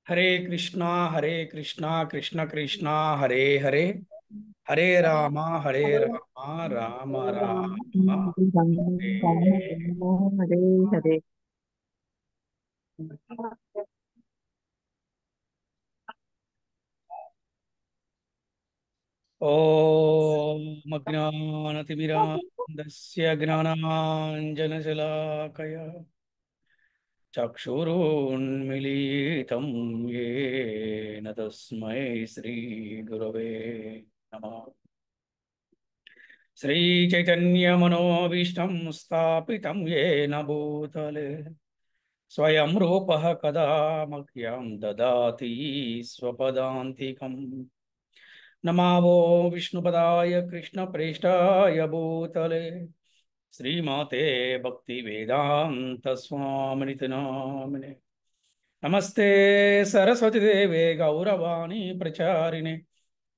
हरे कृष्णा कृष्ण कृष्णा हरे हरे हरे हरे रामा राम राम हरे हरे हरे। ॐ अज्ञानतिमिरान्धस्य ज्ञानाञ्जनशलाकया चक्षुरुन्मीलितं येन तस्मै श्रीगुरवे नमः। श्रीचैतन्यमनोभीष्टं स्थापितं येन भूतले स्वयं रूपः कदा मह्यं ददाति स्वपदान्तिकम्। नमावो विष्णुपदाय कृष्णप्रेष्ठाय भूतले श्रीमाते भक्तिवेदान्तस्वामिनिति नामिने। नमस्ते सरस्वती देवे गौरवाणी प्रचारिणे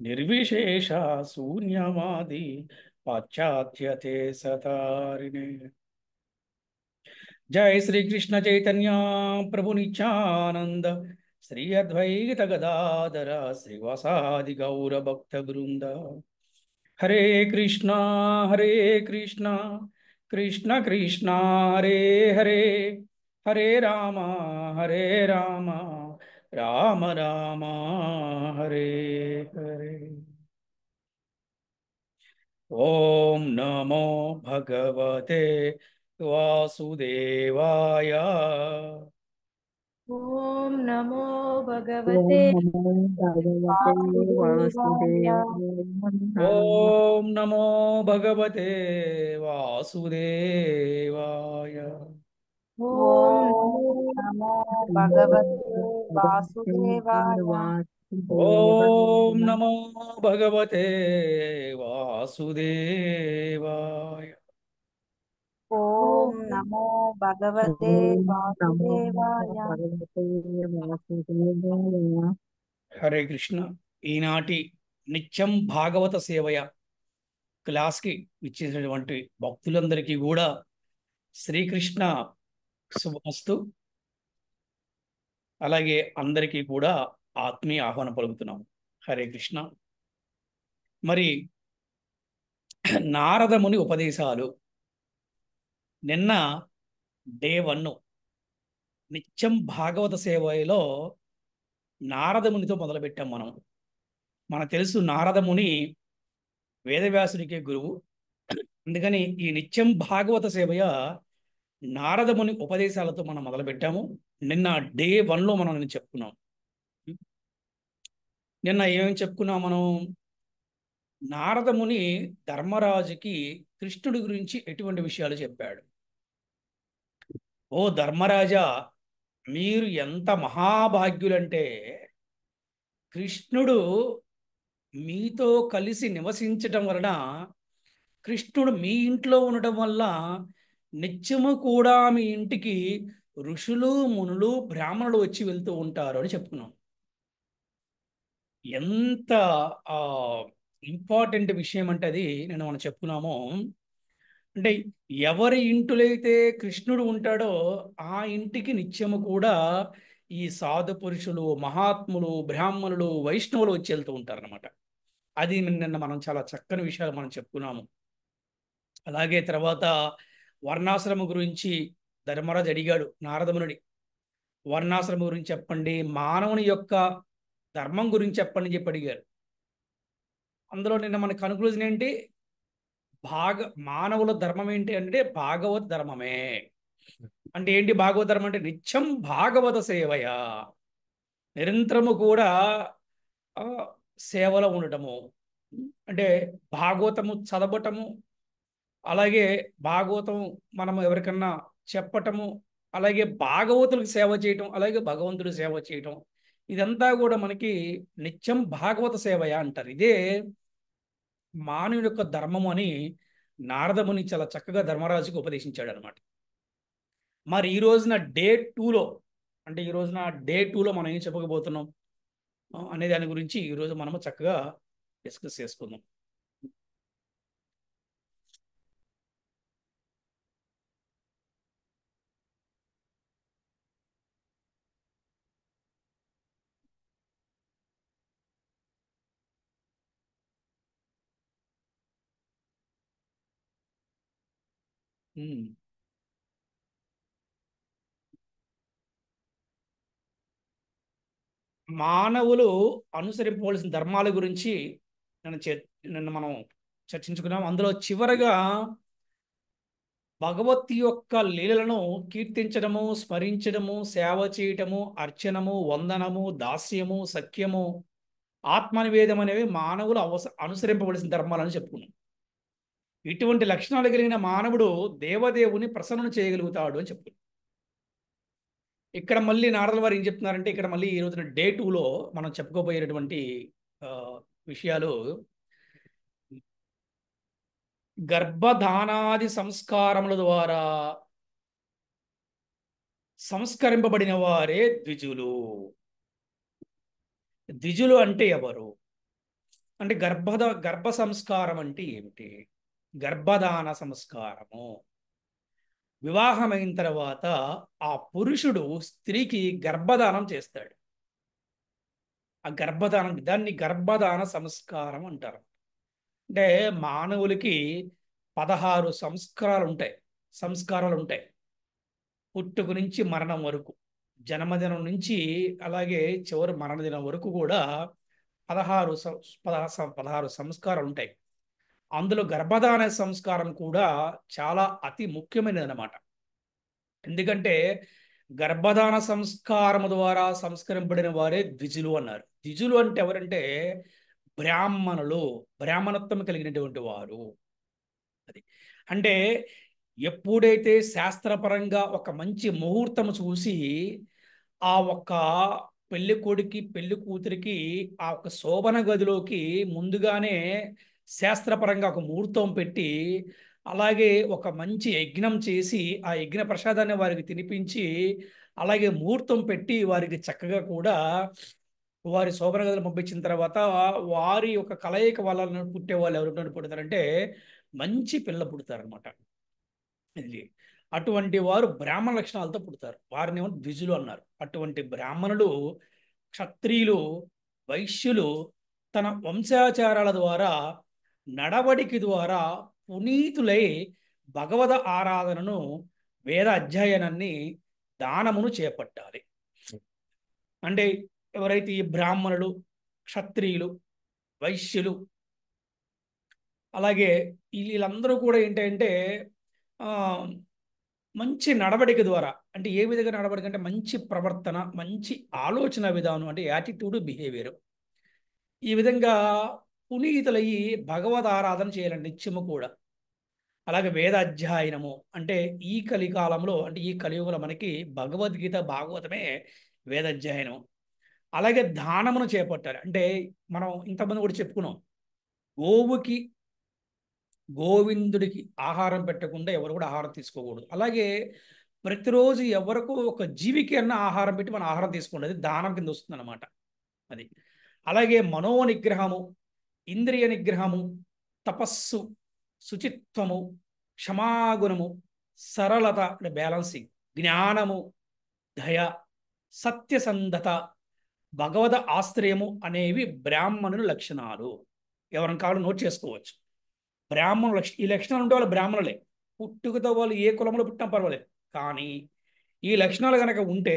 निर्विशेष शून्यवादी पाश्चात्यते सतारिणे। जय श्री कृष्ण चैतन्य प्रभु नित्यानंद श्री अद्वैत गदाधर श्रीवासादि गौर भक्त वृंद। हरे कृष्णा कृष्ण कृष्णा हरे हरे हरे हरे राम राम राम हरे हरे। ओम नमो भगवते वासुदेवाय। ओम नमो भगवते ओम नमो भगवते वासुदेवाय। वासुदेवाय नमः। ओम नमो भगवते वासुदेवाय। ओम ॐ नमो नमो भगवते भगवते वासुदेवाय। ओम वासुदेवाय। नमो भगवते वासुदेवाय। ॐ ओम नमो भगवते ओम नमो वासुदेवाय। भगवते वासुदेवाय। హరే కృష్ణ. ఈనాటి నిత్యం భాగవత సేవయ క్లాస్కి ఇచ్చేసినటువంటి భక్తులందరికీ కూడా శ్రీకృష్ణ శుభమస్తు. అలాగే అందరికీ కూడా ఆత్మీయ ఆహ్వానం పలుకుతున్నాం. హరే కృష్ణ. మరి నారదముని ఉపదేశాలు నిన్న డే 1 నిత్యం భాగవత సేవలో నారదమునితో మొదలుపెట్టాం మనం. మనకు తెలుసు నారదముని వేదవ్యాసుడికే గురువు. అందుకని ఈ నిత్యం భాగవత సేవయ నారదముని ఉపదేశాలతో మనం మొదలుపెట్టాము. నిన్న డే 1లో మనం నిన్న చెప్పుకున్నాం. నిన్న ఏమేమి చెప్పుకున్నాం మనం? నారదముని ధర్మరాజుకి కృష్ణుడి గురించి ఎటువంటి విషయాలు చెప్పాడు. ఓ ధర్మరాజా, మీరు ఎంత మహాభాగ్యులంటే కృష్ణుడు మీతో కలిసి నివసించటం వలన, కృష్ణుడు మీ ఇంట్లో ఉండటం వల్ల నిత్యము కూడా మీ ఇంటికి ఋషులు మునులు బ్రాహ్మణులు వచ్చి వెళ్తూ ఉంటారు అని చెప్పుకున్నాం. ఎంత ఆ ఇంపార్టెంట్ విషయం అంటే అది నేను మనం చెప్పుకున్నామో, అంటే ఎవరి ఇంటిలో కృష్ణుడు ఉంటాడో ఆ ఇంటికి నిత్యము కూడా ఈ సాధు పురుషులు మహాత్ములు బ్రాహ్మణులు వైష్ణవులు వచ్చి వెళ్తూ ఉంటారనమాట. అది నిన్న మనం చాలా చక్కని విషయాలు మనం చెప్పుకున్నాము. అలాగే తర్వాత వర్ణాశ్రమం గురించి ధర్మరాజు అడిగాడు నారదమునుడి. వర్ణాశ్రమం గురించి చెప్పండి, మానవుని యొక్క ధర్మం గురించి చెప్పండి అని చెప్పి అడిగారు. అందులో నిన్న మన కన్క్లూజన్ ఏంటి? మానవుల ధర్మం ఏంటి అంటే భాగవత ధర్మమే. అంటే ఏంటి భాగవత ధర్మం అంటే? నిత్యం భాగవత సేవయ, నిరంతరము కూడా ఆ, సేవలో ఉండటము. అంటే భాగవతము చదవటము, అలాగే భాగవతం మనం ఎవరికన్నా చెప్పటము, అలాగే భాగవతులకు సేవ చేయటం, అలాగే భగవంతుడి సేవ చేయటం, ఇదంతా కూడా మనకి నిత్యం భాగవత సేవయ అంటారు. ఇదే మానవుని యొక్క ధర్మము అని నారదముని చాలా చక్కగా ధర్మరాజుకు ఉపదేశించాడు అనమాట. మరి ఈ రోజున డే 2లో, అంటే ఈ రోజున డే 2లో మనం ఏం చెప్పకపోతున్నాం అనే దాని గురించి ఈరోజు మనము చక్కగా డిస్కస్ చేసుకుందాం. ఉమ్. మానవులు అనుసరింపవలసిన ధర్మాల గురించి నిన్న నిన్న మనం చర్చించుకున్నాం. అందులో చివరగా భగవత్ యొక్క లీలలను కీర్తించడము, స్మరించడము, సేవ చేయటము, అర్చనము, వందనము, దాస్యము, సఖ్యము, ఆత్మనివేదం అనేవి మానవులు అనుసరింపవలసిన ధర్మాలని చెప్పుకున్నాం. ఇటువంటి లక్షణాలు కలిగిన మానవుడు దేవదేవుని ప్రసన్నం చేయగలుగుతాడు అని చెప్తున్నారు. ఇక్కడ మళ్ళీ నారదుల వారు ఏం చెప్తున్నారంటే, ఇక్కడ మళ్ళీ ఈ రోజున డే 2లో మనం చెప్పుకోబోయేటువంటి ఆ, విషయాలు గర్భధానాది సంస్కారముల ద్వారా సంస్కరింపబడిన వారే ద్విజులు. ద్విజులు అంటే ఎవరు అంటే గర్భ సంస్కారం అంటే ఏమిటి? గర్భధాన సంస్కారము వివాహమైన తర్వాత ఆ పురుషుడు స్త్రీకి గర్భధానం చేస్తాడు. ఆ గర్భధానం దాన్ని గర్భధాన సంస్కారం అంటారు. అంటే మానవులకి 16 సంస్కారాలు ఉంటాయి పుట్టుక నుంచి మరణం వరకు. జన్మదినం నుంచి అలాగే చివరి మరణదినం వరకు కూడా 16 సంస్కారాలు ఉంటాయి. అందులో గర్భధాన సంస్కారం కూడా చాలా అతి ముఖ్యమైనది అన్నమాట. ఎందుకంటే గర్భధాన సంస్కారము ద్వారా సంస్కరింపబడిన వారే ద్విజులు అన్నారు. ద్విజులు అంటే ఎవరంటే బ్రాహ్మణులు, బ్రాహ్మణత్వం కలిగినటువంటి వారు. అది అంటే ఎప్పుడైతే శాస్త్రపరంగా ఒక మంచి ముహూర్తం చూసి ఆ ఒక్క పెళ్లి కొడుకి పెళ్లి కూతురికి ఆ ఒక్క శోభన గదిలోకి ముందుగానే శాస్త్రపరంగా ఒక ముహూర్తం పెట్టి అలాగే ఒక మంచి యజ్ఞం చేసి ఆ యజ్ఞ ప్రసాదాన్ని వారికి తినిపించి అలాగే ముహూర్తం పెట్టి వారికి చక్కగా కూడా వారి శోభన గదులు పంపించిన తర్వాత వారి యొక్క కలయిక వల్ల పుట్టే వాళ్ళు ఎవరు పుడతారంటే మంచి పిల్ల పుడతారనమాట. ఇది అటువంటి వారు బ్రాహ్మణ లక్షణాలతో పుడతారు. వారిని ఏమో ద్విజులు అన్నారు. అటువంటి బ్రాహ్మణులు, క్షత్రియులు, వైశ్యులు తన వంశాచారాల ద్వారా నడవడికి ద్వారా పునీతులై భగవద ఆరాధనను, వేద అధ్యయనాన్ని, దానమును చేపట్టాలి. అంటే ఎవరైతే ఈ బ్రాహ్మణులు, క్షత్రియులు, వైశ్యులు అలాగే వీళ్ళందరూ కూడా ఏంటంటే మంచి నడవడిక ద్వారా, అంటే ఏ విధంగా నడవడిక అంటే మంచి ప్రవర్తన, మంచి ఆలోచన విధానం, అంటే యాటిట్యూడ్, బిహేవియర్, ఈ విధంగా పునీతులయ్యి భగవద్ ఆరాధన చేయాలండి నిత్యము కూడా. అలాగే వేద అధ్యయనము అంటే ఈ కలికాలంలో అంటే ఈ కలియుగంలో మనకి భగవద్గీత భాగవతమే వేద అధ్యయనం. అలాగే దానమును చేపట్టాలి. అంటే మనం ఇంతమంది కూడా చెప్పుకున్నాం, గోవుకి గోవిందుడికి ఆహారం పెట్టకుండా ఎవరు కూడా ఆహారం తీసుకోకూడదు. అలాగే ప్రతిరోజు ఎవరికో ఒక జీవికి అన్న ఆహారం పెట్టి మనం ఆహారం తీసుకోండి, అది దానం కింద వస్తుంది అనమాట. అది అలాగే మనోనిగ్రహము, ఇంద్రియ నిగ్రహము, తపస్సు, శుచిత్వము, క్షమాగుణము, సరళత అంటే బ్యాలెన్సింగ్, జ్ఞానము, దయ, సత్యసంధత, భగవద ఆశ్రయము అనేవి బ్రాహ్మణుల లక్షణాలు. ఎవరిని కావాలో నోట్ చేసుకోవచ్చు. బ్రాహ్మణుల ఈ లక్షణాలు ఉంటే వాళ్ళు బ్రాహ్మణులే. పుట్టుకతో వాళ్ళు ఏ కులంలో పుట్టినా పర్వాలేదు, కానీ ఈ లక్షణాలు కనుక ఉంటే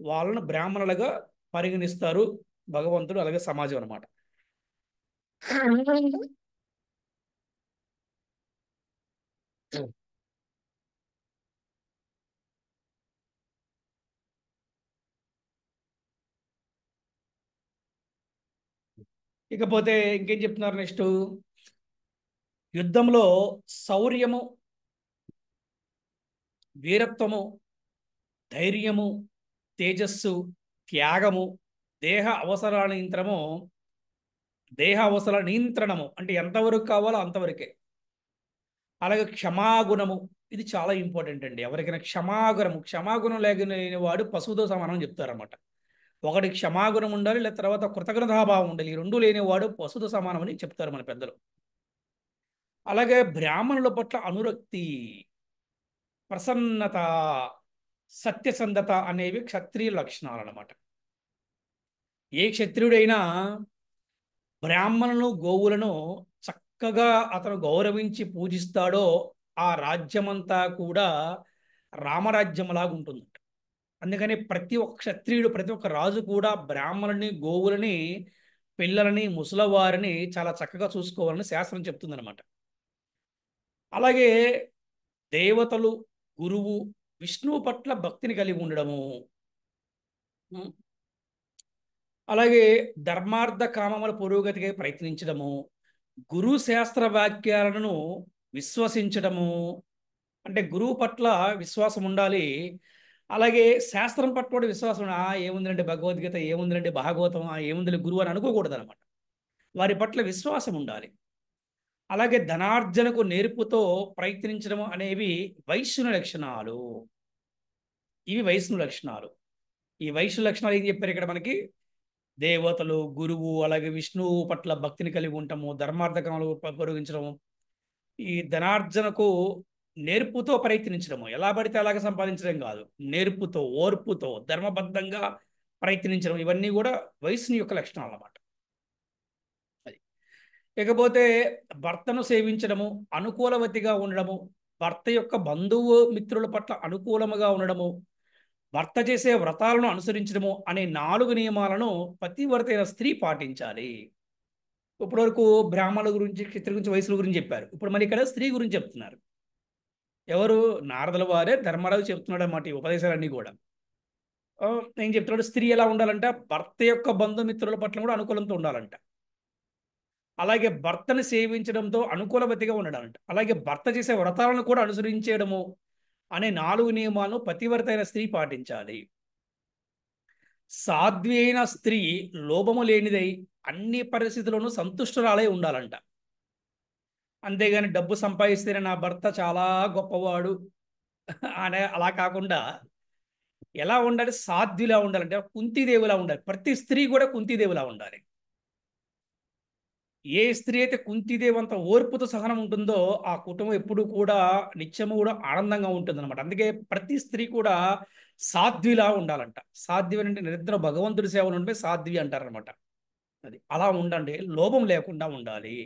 వాళ్ళను బ్రాహ్మణులుగా పరిగణిస్తారు భగవంతుడు, అలాగే సమాజం అనమాట. ఇకపోతే ఇంకేం చెప్తున్నారు నెక్స్ట్, యుద్ధంలో శౌర్యము, వీరత్వము, ధైర్యము, తేజస్సు, త్యాగము, దేహ అవసరాల నియంత్రణము అంటే ఎంతవరకు కావాలో అంతవరకే. అలాగే క్షమాగుణము, ఇది చాలా ఇంపార్టెంట్ అండి. ఎవరికైనా క్షమాగుణం లేని వాడు పశువుతో సమానం చెప్తారన్నమాట. ఒకటి క్షమాగుణం ఉండాలి, లేదా తర్వాత కృతజ్ఞతాభావం ఉండాలి. ఈ రెండు లేనివాడు పశువుతో సమానం అని చెప్తారు మన పెద్దలు. అలాగే బ్రాహ్మణుల పట్ల అనురక్తి, ప్రసన్నత, సత్యసంధత అనేవి క్షత్రియ లక్షణాలు అన్నమాట. ఏ క్షత్రియుడైనా బ్రాహ్మణులను, గోవులను చక్కగా అతను గౌరవించి పూజిస్తాడో ఆ రాజ్యమంతా కూడా రామరాజ్యంలాగా ఉంటుందంట. అందుకని ప్రతి ఒక్క క్షత్రియుడు, ప్రతి ఒక్క రాజు కూడా బ్రాహ్మణుని, గోవులని, పిల్లలని, ముసలవారిని చాలా చక్కగా చూసుకోవాలని శాస్త్రం చెప్తుందనమాట. అలాగే దేవతలు, గురువు, విష్ణువు పట్ల భక్తిని కలిగి ఉండడము, ఉం, అలాగే ధర్మార్థ కామముల పురోగతికి ప్రయత్నించడము, గురు శాస్త్ర వాక్యాలను విశ్వసించడము, అంటే గురువు పట్ల విశ్వాసం ఉండాలి. అలాగే శాస్త్రం పట్ల కూడా విశ్వాసం ఏముందంటే భగవద్గీత, ఏముందంటే భాగవతం, ఏముంది గురువు అని అనుకోకూడదు అనమాట. వారి పట్ల విశ్వాసం ఉండాలి. అలాగే ధనార్జనకు నేర్పుతో ప్రయత్నించడం అనేవి వైశ్యుని లక్షణాలు. ఇవి వైష్ణవ లక్షణాలు. ఈ వైష్ణవ లక్షణాలు ఏం చెప్పారు ఇక్కడ మనకి? దేవతలు, గురువు, అలాగే విష్ణువు పట్ల భక్తిని కలిగి ఉండటము, ధర్మార్థకాలు పొడిగించడము, ఈ ధనార్జనకు నేర్పుతో ప్రయత్నించడము, ఎలా పడితే అలాగే సంపాదించడం కాదు, నేర్పుతో, ఓర్పుతో, ధర్మబద్ధంగా ప్రయత్నించడం, ఇవన్నీ కూడా వయసుని యొక్క లక్షణాలు అన్నమాట. అది. ఇకపోతే భర్తను సేవించడము, అనుకూలవతిగా ఉండడము, భర్త యొక్క బంధువు మిత్రుల పట్ల అనుకూలముగా ఉండడము, భర్త చేసే వ్రతాలను అనుసరించడము అనే 4 నియమాలను పతివ్రత అయిన స్త్రీ పాటించాలి. ఇప్పటివరకు బ్రాహ్మణుల గురించి, క్షత్రియ గురించి, వయసుల గురించి చెప్పారు. ఇప్పుడు మరి ఇక్కడ స్త్రీ గురించి చెప్తున్నారు. ఎవరు? నారదుల వారే ధర్మరాజు చెప్తున్నాడు అన్నమాట ఈ ఉపదేశాలన్నీ కూడా. ఏం చెప్తున్నాడు? స్త్రీ ఎలా ఉండాలంట? భర్త యొక్క బంధుమిత్రుల పట్ల కూడా అనుకూలంతో ఉండాలంట. అలాగే భర్తను సేవించడంతో అనుకూలవతిగా ఉండడాలంట. అలాగే భర్త చేసే వ్రతాలను కూడా అనుసరించడము అనే 4 నియమాలను పతివ్రత అయిన స్త్రీ పాటించాలి. సాధ్వి అయిన స్త్రీ లోభము లేనిదై అన్ని పరిస్థితుల్లోనూ సంతుష్టురాలై ఉండాలంట. అంతేగాని డబ్బు సంపాదిస్తేనే నా భర్త చాలా గొప్పవాడు అనే అలా కాకుండా ఎలా ఉండాలి? సాధ్విలా ఉండాలంటే కుంతీదేవిలా ఉండాలి. ప్రతి స్త్రీ కూడా కుంతీదేవిలా ఉండాలి. ఏ స్త్రీ అయితే కుంతీదేవి అంత ఓర్పుతో సహనం ఉంటుందో ఆ కుటుంబం ఎప్పుడు కూడా నిత్యము కూడా ఆనందంగా ఉంటుంది అనమాట. అందుకే ప్రతి స్త్రీ కూడా సాధ్విలా ఉండాలంట. సాధ్వి అంటే నిరంతరం భగవంతుడి సేవలు ఉంటే సాధ్వి అంటారనమాట. అది అలా ఉండండి. లోభం లేకుండా ఉండాలి.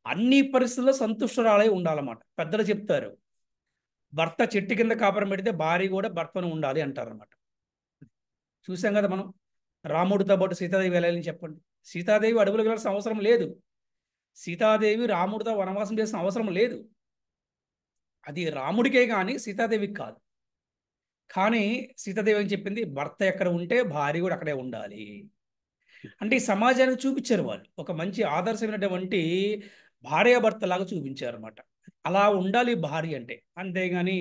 అన్ని పరిస్థితుల్లో సంతుష్టురాలై ఉండాలన్నమాట. పెద్దలు చెప్తారు, భర్త చెట్టు కింద కాపురం పెడితే భార్య కూడా భర్తను ఉండాలి అంటారనమాట. చూసాం కదా మనం. రాముడితో పాటు సీతాదేవి వెళ్ళాలని చెప్పండి. సీతాదేవి అడవులకు వెళ్ళాల్సిన అవసరం లేదు. సీతాదేవి రాముడితో వనవాసం చేసిన అవసరం లేదు. అది రాముడికే కానీ సీతాదేవికి కాదు. కానీ సీతాదేవి అని చెప్పింది, భర్త ఎక్కడ ఉంటే భార్య కూడా అక్కడే ఉండాలి. అంటే ఈ సమాజానికి చూపించారు వాళ్ళు. ఒక మంచి ఆదర్శమైనటువంటి భార్యాభర్తలాగా చూపించారు అనమాట. అలా ఉండాలి భార్య అంటే. అంతేగాని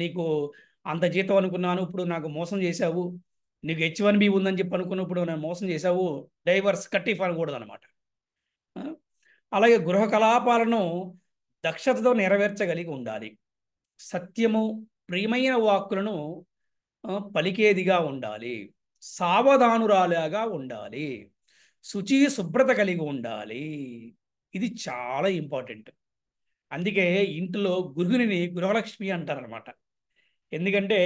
నీకు అంత జీతం అనుకున్నాను, ఇప్పుడు నాకు మోసం చేశావు, నీకు H1B ఉందని చెప్పి అనుకున్నప్పుడు నేను మోసం చేశావు, డైవర్స్ కట్టిఫ్ అనకూడదు అనమాట. అలాగే గృహ కలాపాలను దక్షతతో నెరవేర్చగలిగి ఉండాలి. సత్యము, ప్రియమైన వాక్కులను పలికేదిగా ఉండాలి. సావధానురాలుగా ఉండాలి. శుచి, శుభ్రత కలిగి ఉండాలి. ఇది చాలా ఇంపార్టెంట్. అందుకే ఇంట్లో గృహిణిని గృహలక్ష్మి అంటారనమాట. ఎందుకంటే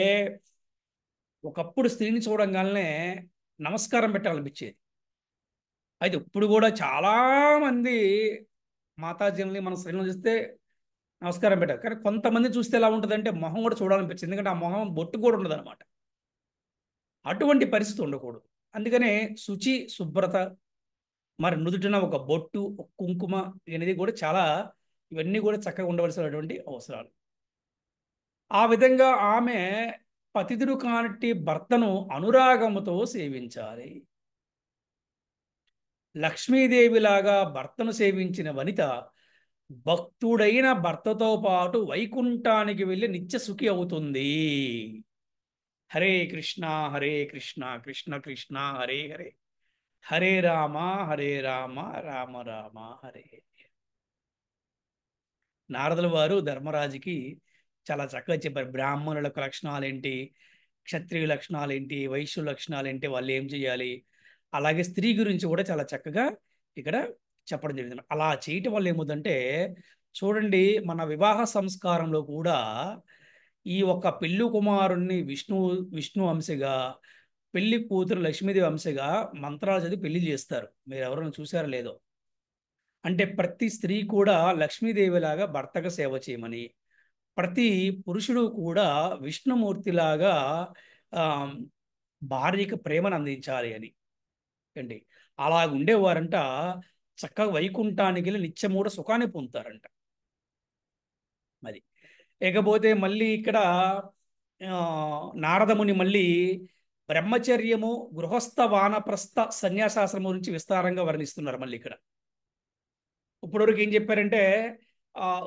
ఒకప్పుడు స్త్రీని చూడంగానే నమస్కారం పెట్టాలనిపించేది. అయితే ఇప్పుడు కూడా చాలామంది మాతాజీలని మన స్త్రీలను చూస్తే నమస్కారం పెట్టారు. కానీ కొంతమంది చూస్తే ఎలా ఉంటుందంటే మొహం కూడా చూడాలనిపించింది. ఎందుకంటే ఆ మొహం బొట్టు కూడా ఉండదు అనమాట. అటువంటి పరిస్థితి ఉండకూడదు. అందుకనే శుచి, శుభ్రత, మరి నుదుటిన ఒక బొట్టు, ఒక కుంకుమ అనేది కూడా చాలా, ఇవన్నీ కూడా చక్కగా ఉండవలసినటువంటి అవసరాలు. ఆ విధంగా ఆమె పతితుడు కానట్టి భర్తను అనురాగముతో సేవించాలి. లక్ష్మీదేవిలాగా భర్తను సేవించిన వనిత భక్తుడైన భర్తతో పాటు వైకుంఠానికి వెళ్ళి నిత్య సుఖి అవుతుంది. హరే కృష్ణ హరే కృష్ణ కృష్ణ కృష్ణ హరే హరే, హరే రామ హరే రామ రామ రామ హరే. నారదుల వారు ధర్మరాజుకి చాలా చక్కగా చెప్పారు. బ్రాహ్మణుల యొక్క లక్షణాలు ఏంటి, క్షత్రియ లక్షణాలు ఏంటి, వైశ్యుల లక్షణాలు ఏంటి, వాళ్ళు ఏం చేయాలి, అలాగే స్త్రీ గురించి కూడా చాలా చక్కగా ఇక్కడ చెప్పడం జరిగింది. అలా చేయటం వల్ల ఏమవుతుందంటే, చూడండి మన వివాహ సంస్కారంలో కూడా ఈ ఒక్క పెళ్లి కుమారుణ్ణి విష్ణు అంశగా, పెళ్లి కూతురు లక్ష్మీదేవి అంశగా మంత్రాలు చదివి పెళ్లి చేస్తారు. మీరు ఎవరైనా చూసారో లేదో. అంటే ప్రతి స్త్రీ కూడా లక్ష్మీదేవిలాగా భర్తకు సేవ చేయమని, ప్రతి పురుషుడు కూడా విష్ణుమూర్తిలాగా ఆ, భార్యకి ప్రేమను అందించాలి అని అండి. అలా ఉండేవారంట చక్కగా వైకుంఠానికి వెళ్ళి నిత్యమూడ సుఖాన్ని పొందుతారంట. మరి ఇకపోతే మళ్ళీ ఇక్కడ నారదముని మళ్ళీ బ్రహ్మచర్యము, గృహస్థ, వానప్రస్థ సన్యాసాశ్రమం గురించి విస్తారంగా వర్ణిస్తున్నారు. మళ్ళీ ఇక్కడ ఇప్పటివరకు ఏం చెప్పారంటే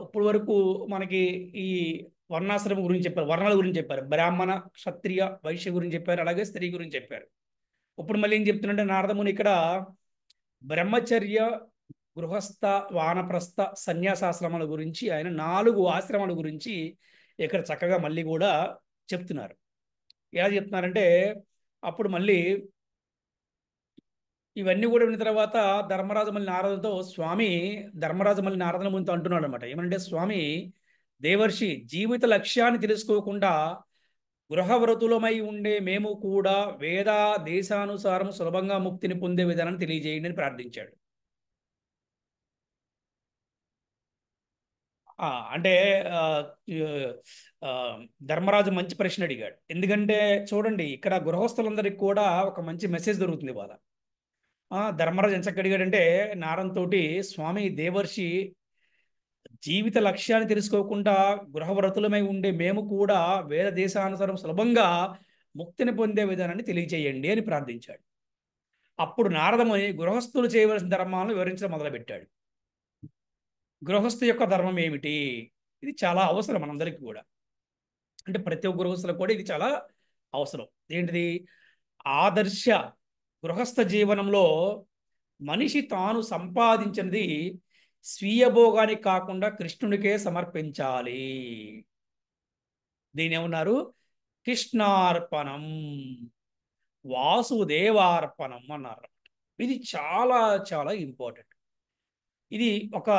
ఇప్పటి వరకు మనకి ఈ వర్ణాశ్రమం గురించి చెప్పారు, వర్ణాల గురించి చెప్పారు, బ్రాహ్మణ, క్షత్రియ, వైశ్య గురించి చెప్పారు, అలాగే స్త్రీ గురించి చెప్పారు. ఇప్పుడు మళ్ళీ ఏం చెప్తున్నారంటే నారదముని ఇక్కడ బ్రహ్మచర్య, గృహస్థ, వానప్రస్థ సన్యాసాశ్రమాల గురించి, ఆయన 4 ఆశ్రమాల గురించి ఇక్కడ చక్కగా మళ్ళీ కూడా చెప్తున్నారు. ఎలా చెప్తున్నారంటే అప్పుడు మళ్ళీ ఇవన్నీ కూడా విన్న తర్వాత ధర్మరాజు మళ్ళీ నారదుతో ధర్మరాజు మళ్ళీ నారదుల ముందు అంటున్నాడు అనమాట. ఏమంటే స్వామి, దేవర్షి జీవిత లక్ష్యాన్ని తెలుసుకోకుండా గృహవ్రతులమై ఉండే మేము కూడా వేద దేశానుసారం సులభంగా ముక్తిని పొందే విధానాన్ని తెలియజేయండి అని ప్రార్థించాడు. అంటే ఆ, ఆ, ధర్మరాజు మంచి ప్రశ్న అడిగాడు. ఎందుకంటే చూడండి, ఇక్కడ గృహస్థులందరికీ కూడా ఒక మంచి మెసేజ్ దొరుకుతుంది వాళ్ళ. ధర్మరాజు ఎంత చక్కగా అడిగాడంటే నారంతోటి, స్వామి దేవర్షి జీవిత లక్ష్యాన్ని తెలుసుకోకుండా గృహవ్రతులమై ఉండే మేము కూడా వేద దేశానుసారం సులభంగా ముక్తిని పొందే విధానాన్ని తెలియచేయండి అని ప్రార్థించాడు. అప్పుడు నారదముని గృహస్థులు చేయవలసిన ధర్మాలను వివరించడం మొదలుపెట్టాడు. గృహస్థు యొక్క ధర్మం ఏమిటి? ఇది చాలా అవసరం మనందరికీ కూడా. అంటే ప్రతి ఒక్క గృహస్థులకు కూడా ఇది చాలా అవసరం. ఏంటిది? ఆదర్శ గృహస్థ జీవనంలో మనిషి తాను సంపాదించినది స్వీయ భోగానికి కాకుండా కృష్ణునికే సమర్పించాలి. దీని ఏమన్నారు? కృష్ణార్పణం, వాసుదేవార్పణం అన్నారు. ఇది చాలా చాలా ఇంపార్టెంట్. ఇది ఒక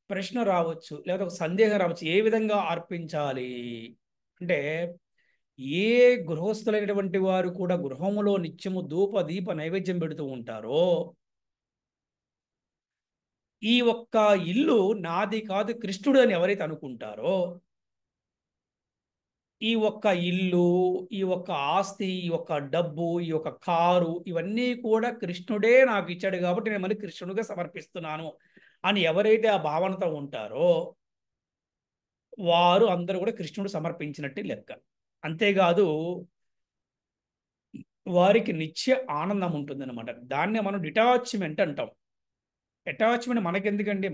ప్రశ్న రావచ్చు, లేదా ఒక సందేహం రావచ్చు, ఏ విధంగా అర్పించాలి అంటే, ఏ గృహస్థులైనటువంటి వారు కూడా గృహములో నిత్యము ధూప దీప నైవేద్యం పెడుతూ ఉంటారో, ఈ ఒక్క ఇల్లు నాది కాదు కృష్ణుడు అని ఎవరైతే అనుకుంటారో, ఈ ఒక్క ఇల్లు, ఈ ఒక్క ఆస్తి, ఈ ఒక్క డబ్బు, ఈ ఒక్క కారు, ఇవన్నీ కూడా కృష్ణుడే నాకు ఇచ్చాడు కాబట్టి నేను మళ్ళీ కృష్ణుడిగా సమర్పిస్తున్నాను అని ఎవరైతే ఆ భావనతో ఉంటారో వారు అందరూ కూడా కృష్ణుడు సమర్పించినట్టే లెక్క. అంతేకాదు వారికి నిత్య ఆనందం ఉంటుందన్నమాట. దాన్నే మనం డిటాచ్మెంట్ అంటాం. అటాచ్మెంట్ మనకెందుకండి?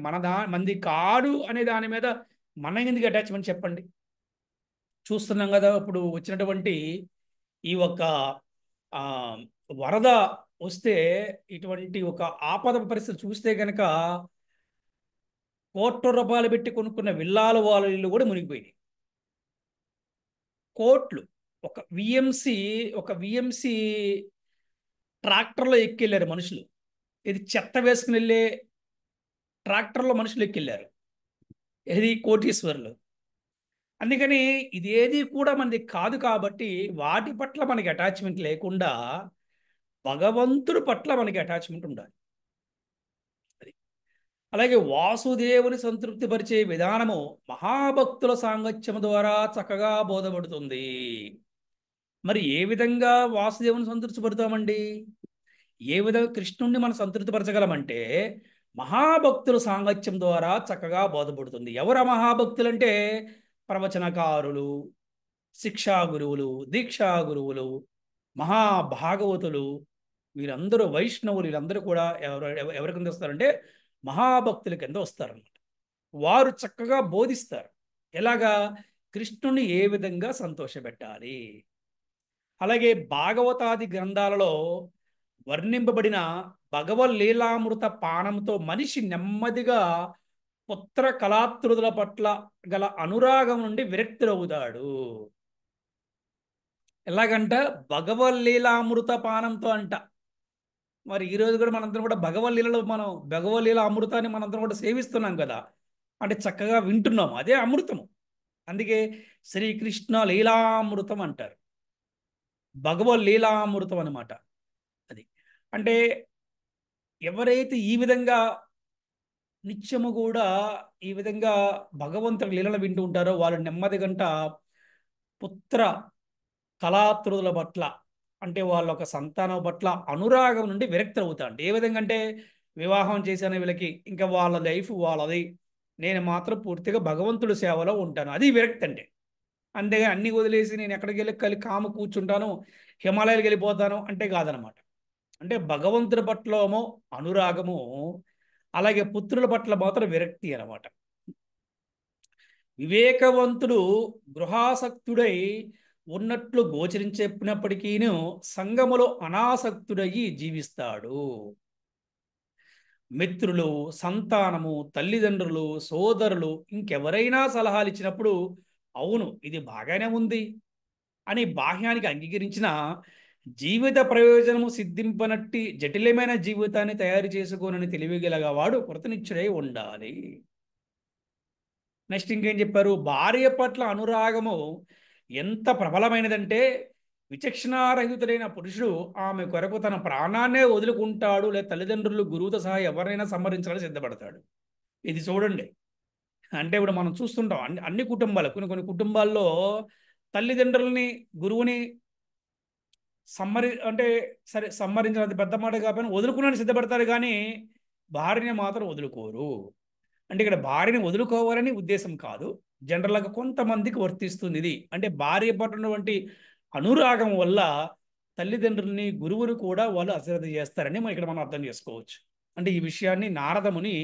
మంది కాడు అనే దాని మీద మనకెందుకు అటాచ్మెంట్ చెప్పండి? చూస్తున్నాం కదా, ఇప్పుడు వచ్చినటువంటి ఈ ఒక వరద వస్తే, ఇటువంటి ఒక ఆపద పరిస్థితి చూస్తే కనుక కోట్ల రూపాయలు పెట్టి కొనుక్కున్న విల్లాల వాళ్ళ ఇల్లు కూడా మునిగిపోయినాయి. కోట్లు. ఒక విఎంసి ట్రాక్టర్లో ఎక్కెళ్ళారు మనుషులు. ఇది చెత్త వేసుకుని వెళ్ళే ట్రాక్టర్లో మనుషులు ఎక్కెళ్ళారు. ఇది కోటీశ్వరులు. అందుకని ఇదేది కూడా మనది కాదు కాబట్టి వాటి పట్ల మనకి అటాచ్మెంట్ లేకుండా భగవంతుడి పట్ల మనకి అటాచ్మెంట్ ఉండాలి. అలాగే వాసుదేవుని సంతృప్తిపరిచే విధానము మహాభక్తుల సాంగత్యం ద్వారా చక్కగా బోధపడుతుంది. మరి ఏ విధంగా వాసుదేవుని సంతృప్తిపడతామండి? ఏ విధంగా కృష్ణుణ్ణి మనం సంతృప్తిపరచగలమంటే మహాభక్తుల సాంగత్యం ద్వారా చక్కగా బోధపడుతుంది. ఎవరు ఆ మహాభక్తులు అంటే? ప్రవచనకారులు, శిక్షా గురువులు, దీక్షా గురువులు, మహాభాగవతులు, వీరందరూ వైష్ణవులు. వీళ్ళందరూ కూడా ఎవరి కింద వస్తారంటే మహాభక్తుల కింద వస్తారన్నమాట. వారు చక్కగా బోధిస్తారు ఎలాగా కృష్ణుని ఏ విధంగా సంతోషపెట్టాలి. అలాగే భాగవతాది గ్రంథాలలో వర్ణింపబడిన భగవల్లీలామృత పానంతో మనిషి నెమ్మదిగా పుత్ర కళాతృతుల పట్ల గల అనురాగం నుండి విరక్తులవుతాడు. ఎలాగంట? భగవల్లీలామృత పానంతో అంట. మరి ఈరోజు కూడా మనందరం కూడా భగవల్లీల అమృతాన్ని మనందరం కూడా సేవిస్తున్నాం కదా, అంటే చక్కగా వింటున్నాం. అదే అమృతము. అందుకే శ్రీకృష్ణ లీలామృతం అంటారు, భగవల్లీలామృతం అనమాట. అది అంటే ఎవరైతే ఈ విధంగా నిత్యము కూడా ఈ విధంగా భగవంతుడి లీలలు వింటూ ఉంటారో వాళ్ళు నెమ్మదిగంట పుత్ర కళాతృతుల పట్ల అంటే వాళ్ళ ఒక సంతానం పట్ల అనురాగం నుండి విరక్తి అవుతా అంటే ఏ విధంగా అంటే వివాహం చేశాను వీళ్ళకి ఇంకా వాళ్ళ లైఫ్ వాళ్ళది, నేను మాత్రం పూర్తిగా భగవంతుడి సేవలో ఉంటాను, అది విరక్తి అంటే. అంతేగా అన్ని వదిలేసి నేను ఎక్కడికి వెళ్ళి కామ కూర్చుంటాను, హిమాలయాలకు వెళ్ళిపోతాను అంటే కాదనమాట. అంటే భగవంతుడి పట్లేమో అనురాగము, అలాగే పుత్రుల పట్ల మాత్రం విరక్తి అనమాట. వివేకవంతుడు గృహాసక్తుడై ఉన్నట్లు గోచరించినప్పటికీను సంగములో అనాసక్తుడయి జీవిస్తాడు. మిత్రులు, సంతానము, తల్లిదండ్రులు, సోదరులు ఇంకెవరైనా సలహాలు ఇచ్చినప్పుడు అవును ఇది బాగానే ఉంది అని బాహ్యానికి అంగీకరించిన జీవిత ప్రయోజనము సిద్ధింపనట్టి జటిలమైన జీవితాన్ని తయారు చేసుకోనని తెలివిగలగవాడు కృతనిశ్చయుడై ఉండాలి. నెక్స్ట్ ఇంకేం చెప్పారు, భార్య పట్ల అనురాగము ఎంత ప్రబలమైనదంటే విచక్షణారహితుడైన పురుషుడు ఆమె కొరకు తన ప్రాణాన్నే వదులుకుంటాడు, లేదా తల్లిదండ్రులు గురువుతో సహా ఎవరినైనా సంహరించాలని సిద్ధపడతాడు. ఇది చూడండి, అంటే ఇప్పుడు మనం చూస్తుంటాం అన్ని కుటుంబాలు, కొన్ని కొన్ని కుటుంబాల్లో తల్లిదండ్రులని గురువుని అంటే సరే సంహరించినంత పెద్ద మాట కాకపోయినా వదులుకున్నాను సిద్ధపడతారు, కానీ భార్యని మాత్రం వదులుకోరు. అంటే ఇక్కడ భార్యని వదులుకోవాలని ఉద్దేశం కాదు, జనరల్గా కొంతమందికి వర్తిస్తుంది ఇది. అంటే భార్య పట్టినటువంటి అనురాగం వల్ల తల్లిదండ్రుల్ని గురువుని కూడా వాళ్ళు అశ్రద్ధ చేస్తారని ఇక్కడ మనం అర్థం చేసుకోవచ్చు. అంటే ఈ విషయాన్ని నారదముని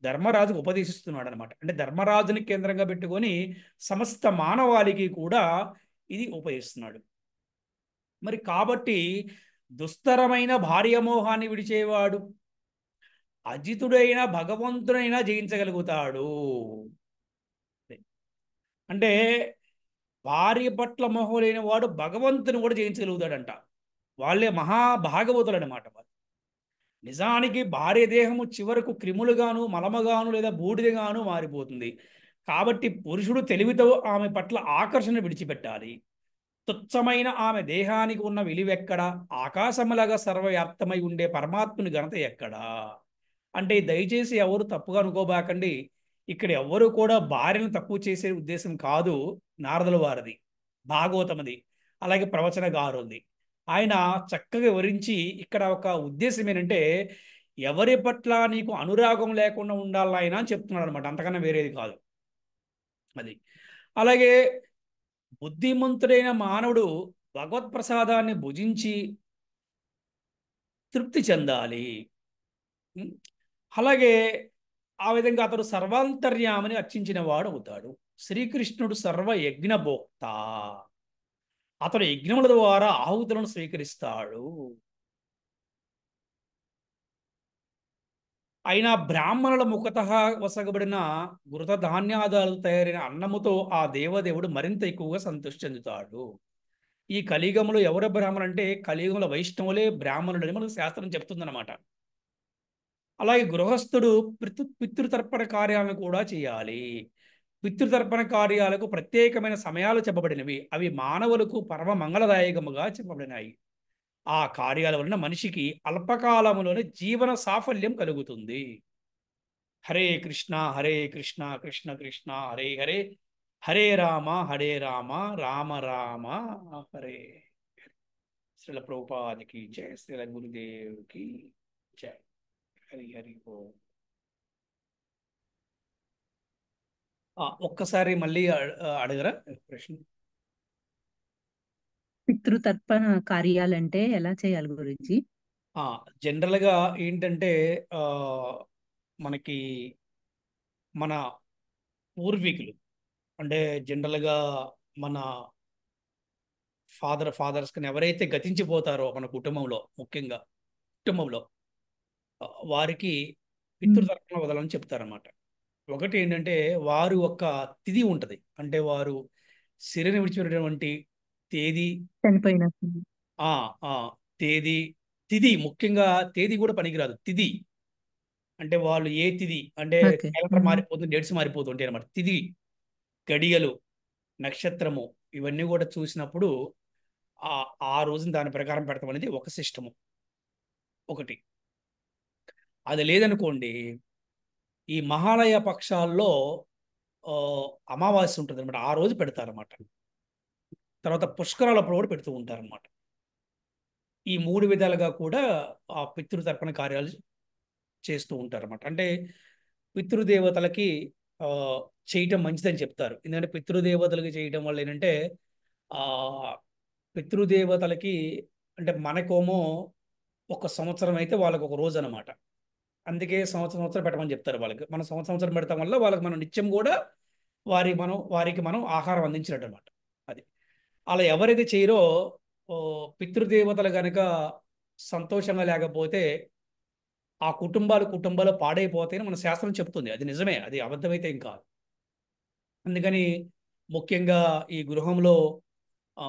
ధర్మరాజుకు ఉపదేశిస్తున్నాడు అనమాట. అంటే ధర్మరాజుని కేంద్రంగా పెట్టుకొని సమస్త మానవాళికి కూడా ఇది ఉపదేశిస్తున్నాడు. మరి కాబట్టి దుస్తరమైన భార్యమోహాన్ని విడిచేవాడు అజితుడైన భగవంతుడైనా జయించగలుగుతాడు. అంటే భార్య పట్ల మోహులైన వాడు భగవంతుని కూడా జయించగలుగుతాడంట. వాళ్ళే మహాభాగవతులు అనమాట. నిజానికి భార్య దేహము చివరకు క్రిములుగాను, మలమగాను లేదా బూడిదగాను మారిపోతుంది. కాబట్టి పురుషుడు తెలివితో ఆమె పట్ల ఆకర్షణ విడిచిపెట్టాలి. తుచ్చమైన ఆమె దేహానికి ఉన్న విలువెక్కడ, ఆకాశములాగా సర్వవ్యాప్తమై ఉండే పరమాత్ముని ఘనత ఎక్కడా. అంటే దయచేసి ఎవరు తప్పుగా అనుకోబాకండి, ఇక్కడ ఎవరు కూడా భార్యను తక్కువ చేసే ఉద్దేశం కాదు. నారదుల వారిది, భాగవతమది, అలాగే ప్రవచనగారుది. ఆయన చక్కగా వివరించి ఇక్కడ ఒక ఉద్దేశం ఏంటంటే ఎవరి పట్ల నీకు అనురాగం లేకుండా ఉండాలి ఆయన అని చెప్తున్నాడు అనమాట, అంతకన్నా వేరేది కాదు అది. అలాగే బుద్ధిమంతుడైన మానవుడు భగవత్ప్రసాదాన్ని భుజించి తృప్తి చెందాలి. అలాగే ఆ విధంగా అతడు సర్వాంతర్యామని అర్చించిన వాడు అవుతాడు. శ్రీకృష్ణుడు సర్వ యజ్ఞభోక్త, అతడు యజ్ఞముల ద్వారా ఆహుతులను స్వీకరిస్తాడు. అయినా బ్రాహ్మణుల ముఖత వసగబడిన మృత ధాన్యాదాలు తయారైన అన్నముతో ఆ దేవదేవుడు మరింత ఎక్కువగా సంతృష్టి చెందుతాడు. ఈ కలియుగంలో ఎవరు బ్రాహ్మణులు అంటే కలియుగంలో వైష్ణవులే బ్రాహ్మణుడు అని మనకు శాస్త్రం చెప్తుందన్నమాట. అలాగే గృహస్థుడు పితృతర్పణ కార్యాలను కూడా చేయాలి. పితృతర్పణ కార్యాలకు ప్రత్యేకమైన సమయాలు చెప్పబడినవి, అవి మానవులకు పరమ మంగళదాయకముగా చెప్పబడినాయి. ఆ కార్యాల వలన మనిషికి అల్పకాలములోనే జీవన సాఫల్యం కలుగుతుంది. హరే కృష్ణ కృష్ణ కృష్ణ హరే హరే, హరే రామ రామ రామ హరే. శ్రీల ప్రభుపాదికి జయ, శ్రీల గురుదేవ్కి జయ. హరి హరి ఓ. ఒక్కసారి మళ్ళీ అడగరా ప్రశ్న. పితృతర్పణ కార్యాలంటే ఎలా చేయాలి గురూజీ? జనరల్గా ఏంటంటే మనకి మన పూర్వీకులు అంటే జనరల్గా మన ఫాదర్స్ కానీ ఎవరైతే గతించిపోతారో మన కుటుంబంలో, ముఖ్యంగా కుటుంబంలో వారికి పితృతర్పణ వదలని చెప్తారన్నమాట. ఒకటి ఏంటంటే వారు ఒక తిథి ఉంటుంది, అంటే వారు శరీరం విడిచిపెట్టినటువంటి తేదీ, చనిపోయిన తేదీ, తిథి, ముఖ్యంగా తేదీ కూడా పనికిరాదు, తిథి అంటే వాళ్ళు ఏ తిథి అంటే క్యాలెండర్ మారిపోతుంది, డేట్స్ మారిపోతుంటాయి అనమాట. తిథి, గడియలు, నక్షత్రము ఇవన్నీ కూడా చూసినప్పుడు ఆ రోజున దాని ప్రకారం పెడతాం అనేది ఒక సిస్టము ఒకటి. అది లేదనుకోండి ఈ మహాలయ పక్షాల్లో ఆ, అమావాస్య ఉంటుంది అనమాట. ఆ రోజు పెడతారన్నమాట. తర్వాత పుష్కరాలప్పుడు కూడా పెడుతూ ఉంటారన్నమాట. ఈ 3 విధాలుగా కూడా ఆ పితృతర్పణ కార్యాలు చేస్తూ ఉంటారన్నమాట. అంటే పితృదేవతలకి ఆ, చేయటం మంచిదని చెప్తారు. ఎందుకంటే పితృదేవతలకి చేయటం వల్ల ఏంటంటే ఆ పితృదేవతలకి అంటే మనకేమో ఒక సంవత్సరం అయితే వాళ్ళకి ఒక రోజు అనమాట. అందుకే సంవత్సరం పెట్టమని చెప్తారు వాళ్ళకి. మనం సంవత్సరం పెడతాం వల్ల వాళ్ళకి మనం నిత్యం కూడా వారికి మనం ఆహారం అందించినట్టు అనమాట. అది అలా ఎవరైతే చేయరో ఓ, పితృదేవతలు గనక సంతోషంగా లేకపోతే ఆ కుటుంబాలు పాడైపోతాయని మన శాస్త్రం చెప్తుంది. అది నిజమే, అది అబద్ధమైతే ఏం కాదు. అందుకని ముఖ్యంగా ఈ గృహంలో ఆ,